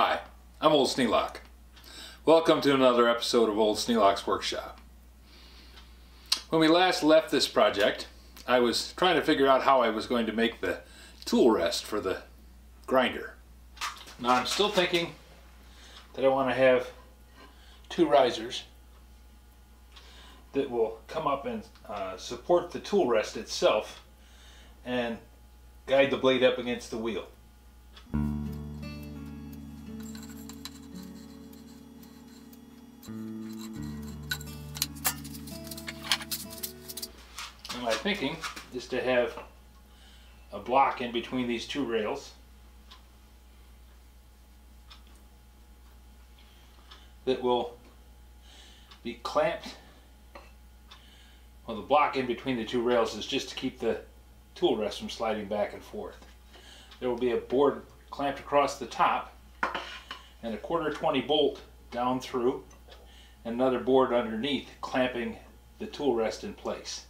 Hi, I'm Old Sneelock. Welcome to another episode of Old Sneelock's Workshop. When we last left this project, I was trying to figure out how I was going to make the tool rest for the grinder. Now I'm still thinking that I want to have two risers that will come up and support the tool rest itself and guide the blade up against the wheel. And my thinking is to have a block in between these two rails that will be clamped. Well, the block in between the two rails is just to keep the tool rest from sliding back and forth. There will be a board clamped across the top and a 1/4-20 bolt down through and another board underneath clamping the tool rest in place.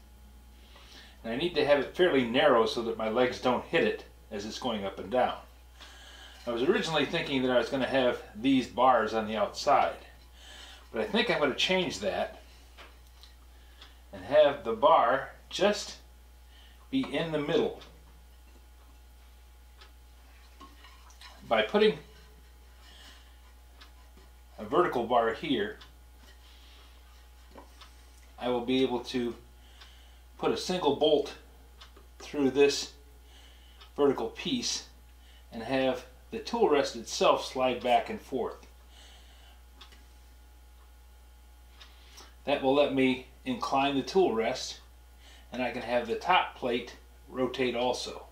And I need to have it fairly narrow so that my legs don't hit it as it's going up and down. I was originally thinking that I was going to have these bars on the outside, but I think I'm going to change that and have the bar just be in the middle. By putting a vertical bar here, I will be able to put a single bolt through this vertical piece and have the tool rest itself slide back and forth. That will let me incline the tool rest, and I can have the top plate rotate also.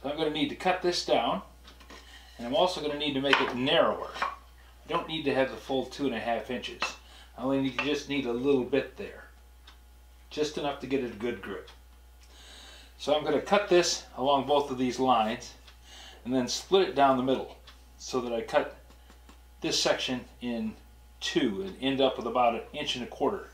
So I'm going to need to cut this down, and I'm also going to need to make it narrower. I don't need to have the full 2.5 inches. I only just need a little bit there, just enough to get it a good grip. So I'm going to cut this along both of these lines and then split it down the middle so that I cut this section in two and end up with about 1.25 inches.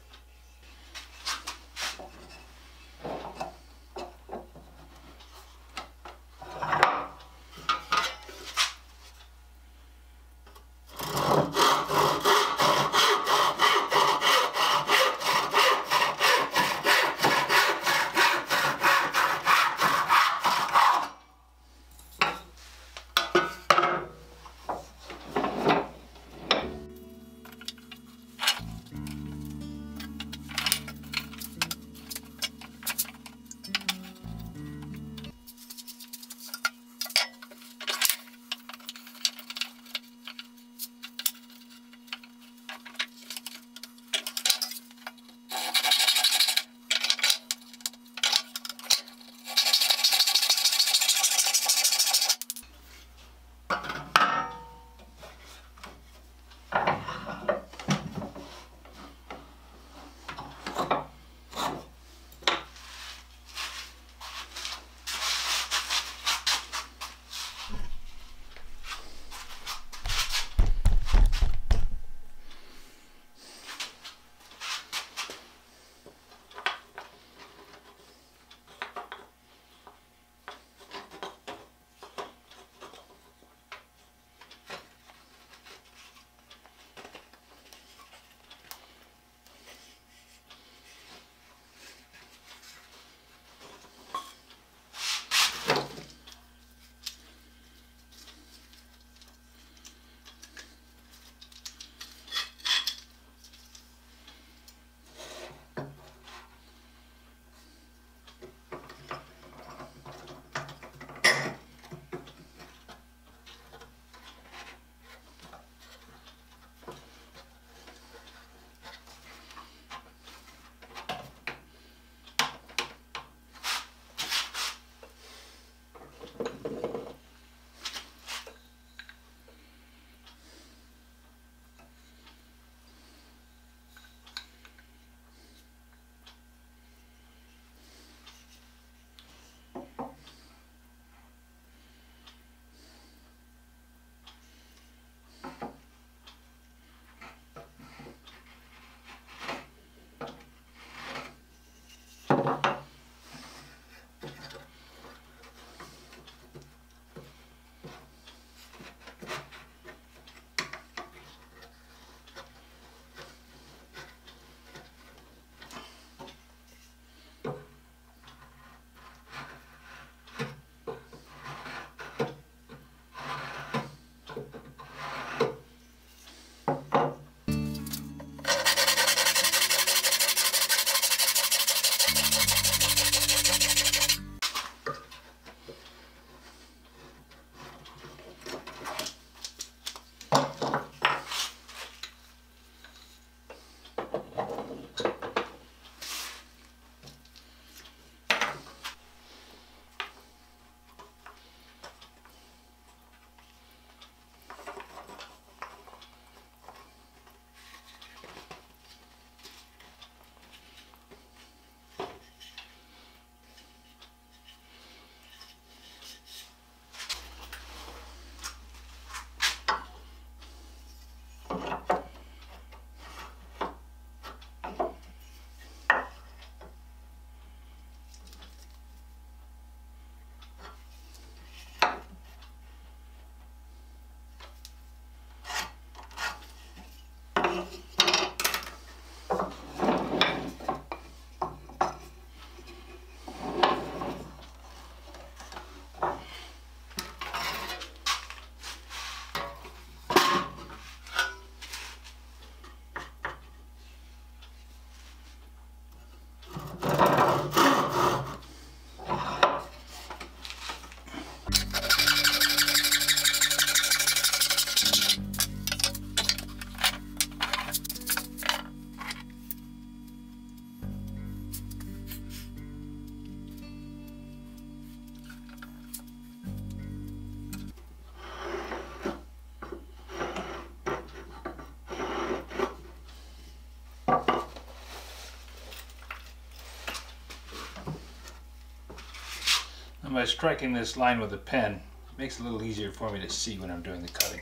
And by striking this line with a pen, it makes it a little easier for me to see when I'm doing the cutting.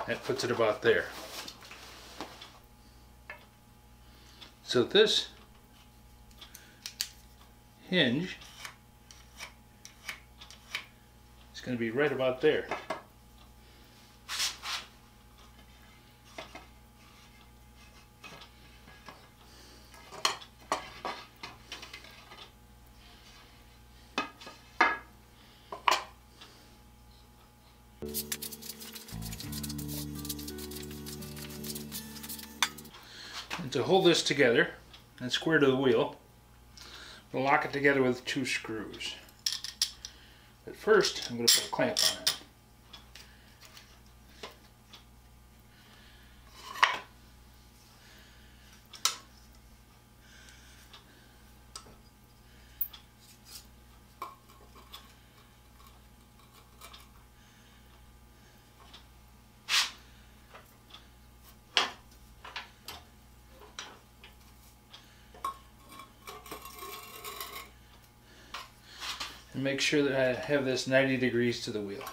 That puts it about there. So this hinge is going to be right about there. And to hold this together and square to the wheel, we'll lock it together with 2 screws. But first, I'm going to put a clamp on it. And make sure that I have this 90 degrees to the wheel.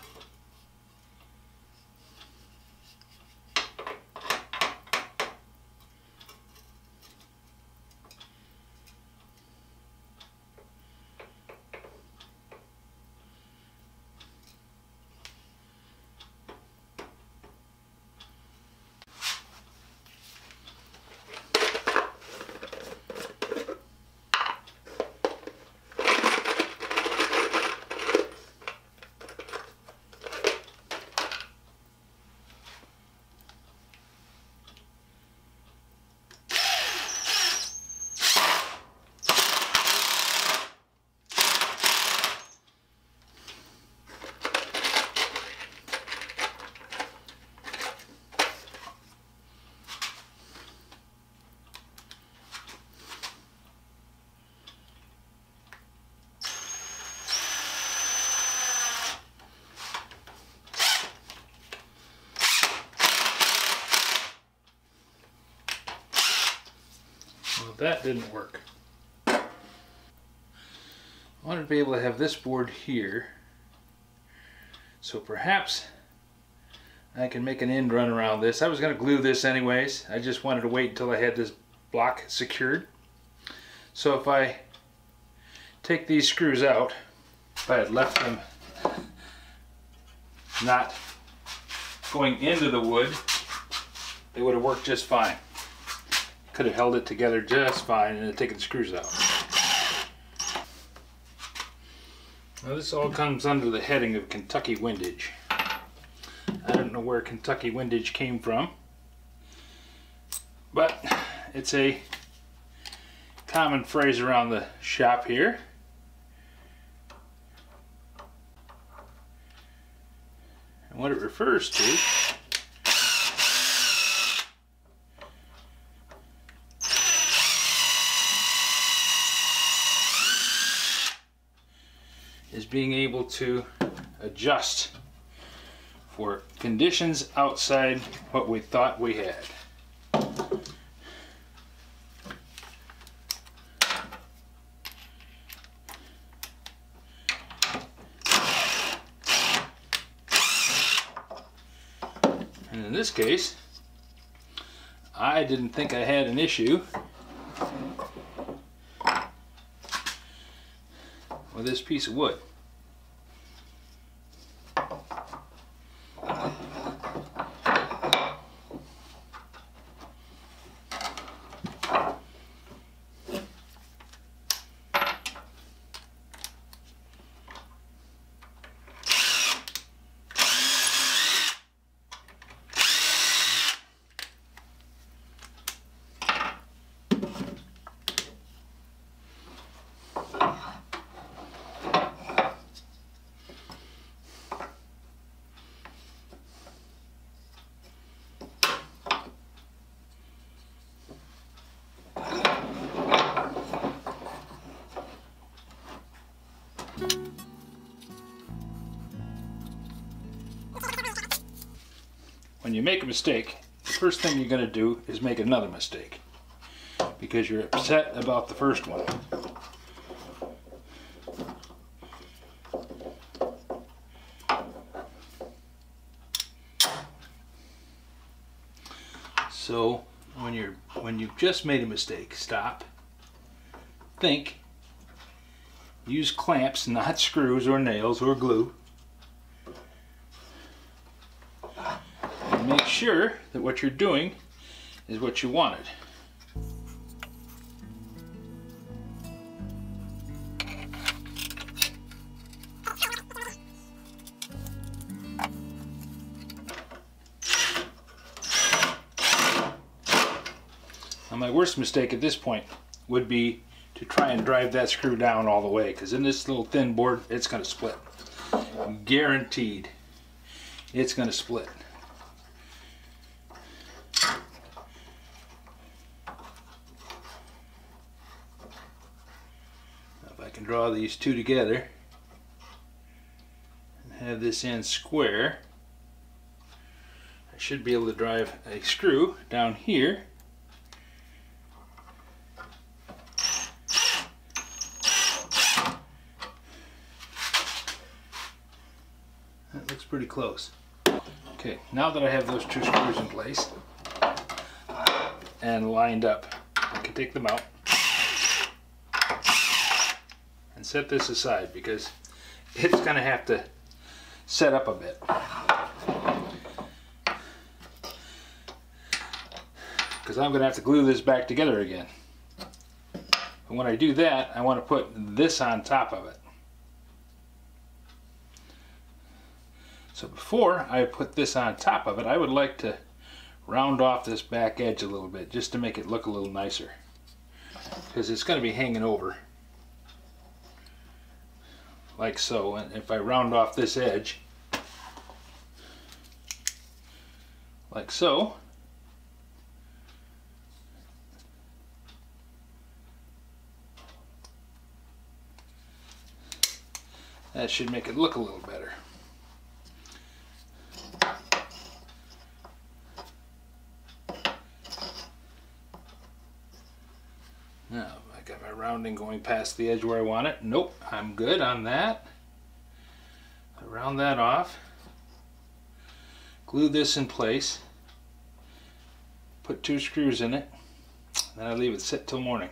Well, that didn't work. I wanted to be able to have this board here, so perhaps I can make an end run around this. I was going to glue this anyways. I just wanted to wait until I had this block secured. So if I take these screws out, if I had left them not going into the wood, they would have worked just fine. Could have held it together just fine and then taken the screws out. Now this all comes under the heading of Kentucky windage. I don't know where Kentucky windage came from, but it's a common phrase around the shop here. And what it refers to is being able to adjust for conditions outside what we thought we had. And in this case, I didn't think I had an issue with with this piece of wood. When you make a mistake, the first thing you're going to do is make another mistake because you're upset about the first one. So when you've just made a mistake, stop, think, use clamps, not screws or nails or glue. Make sure that what you're doing is what you wanted. Now my worst mistake at this point would be to try and drive that screw down all the way, because in this little thin board it's going to split. Guaranteed it's going to split. Draw these two together and have this end square, I should be able to drive a screw down here that looks pretty close. Okay, now that I have those two screws in place and lined up, I can take them out and set this aside because it's going to have to set up a bit. Because I'm going to have to glue this back together again. And when I do that, I want to put this on top of it. So before I put this on top of it, I would like to round off this back edge a little bit just to make it look a little nicer. Because it's going to be hanging over. Like so, and if I round off this edge, like so, that should make it look a little better. Now, I got my rounding going past the edge where I want it. Nope, I'm good on that. I round that off. Glue this in place. Put two screws in it. Then I leave it sit till morning.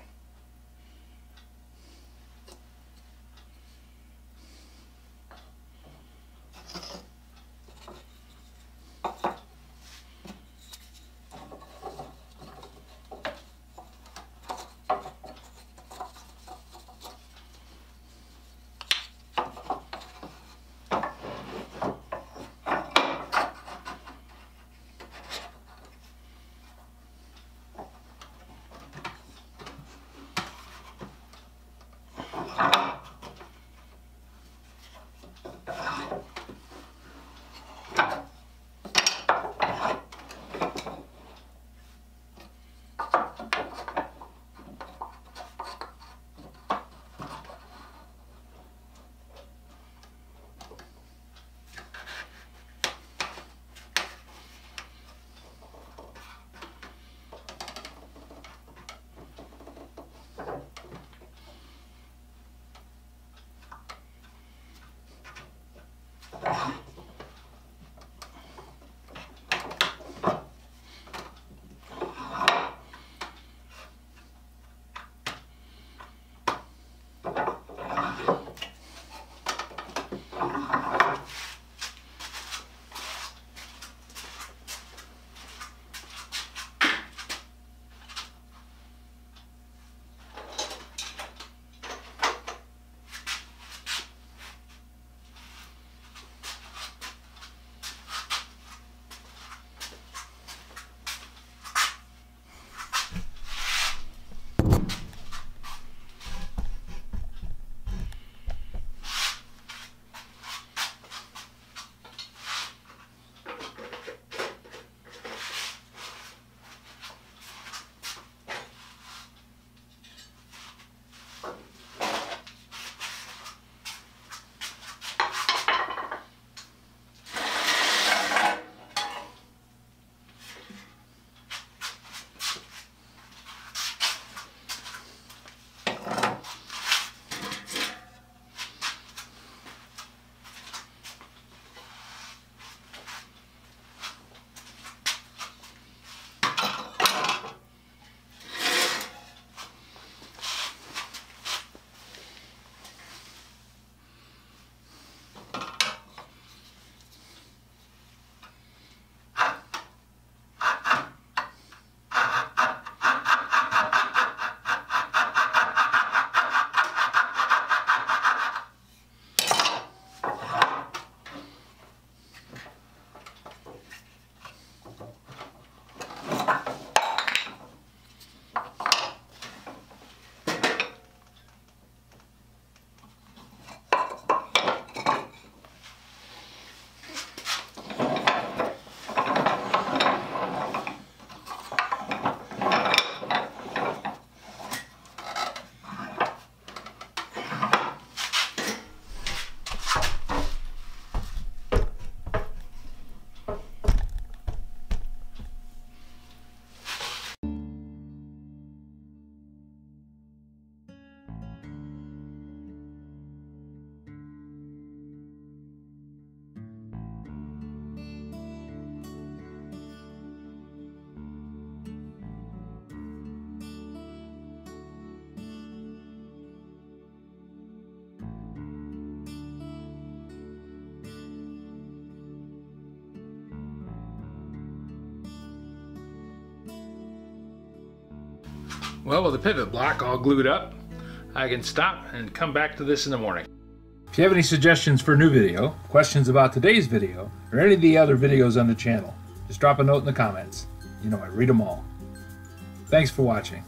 Well, with the pivot block all glued up, I can stop and come back to this in the morning. If you have any suggestions for a new video, questions about today's video, or any of the other videos on the channel, just drop a note in the comments. You know I read them all. Thanks for watching.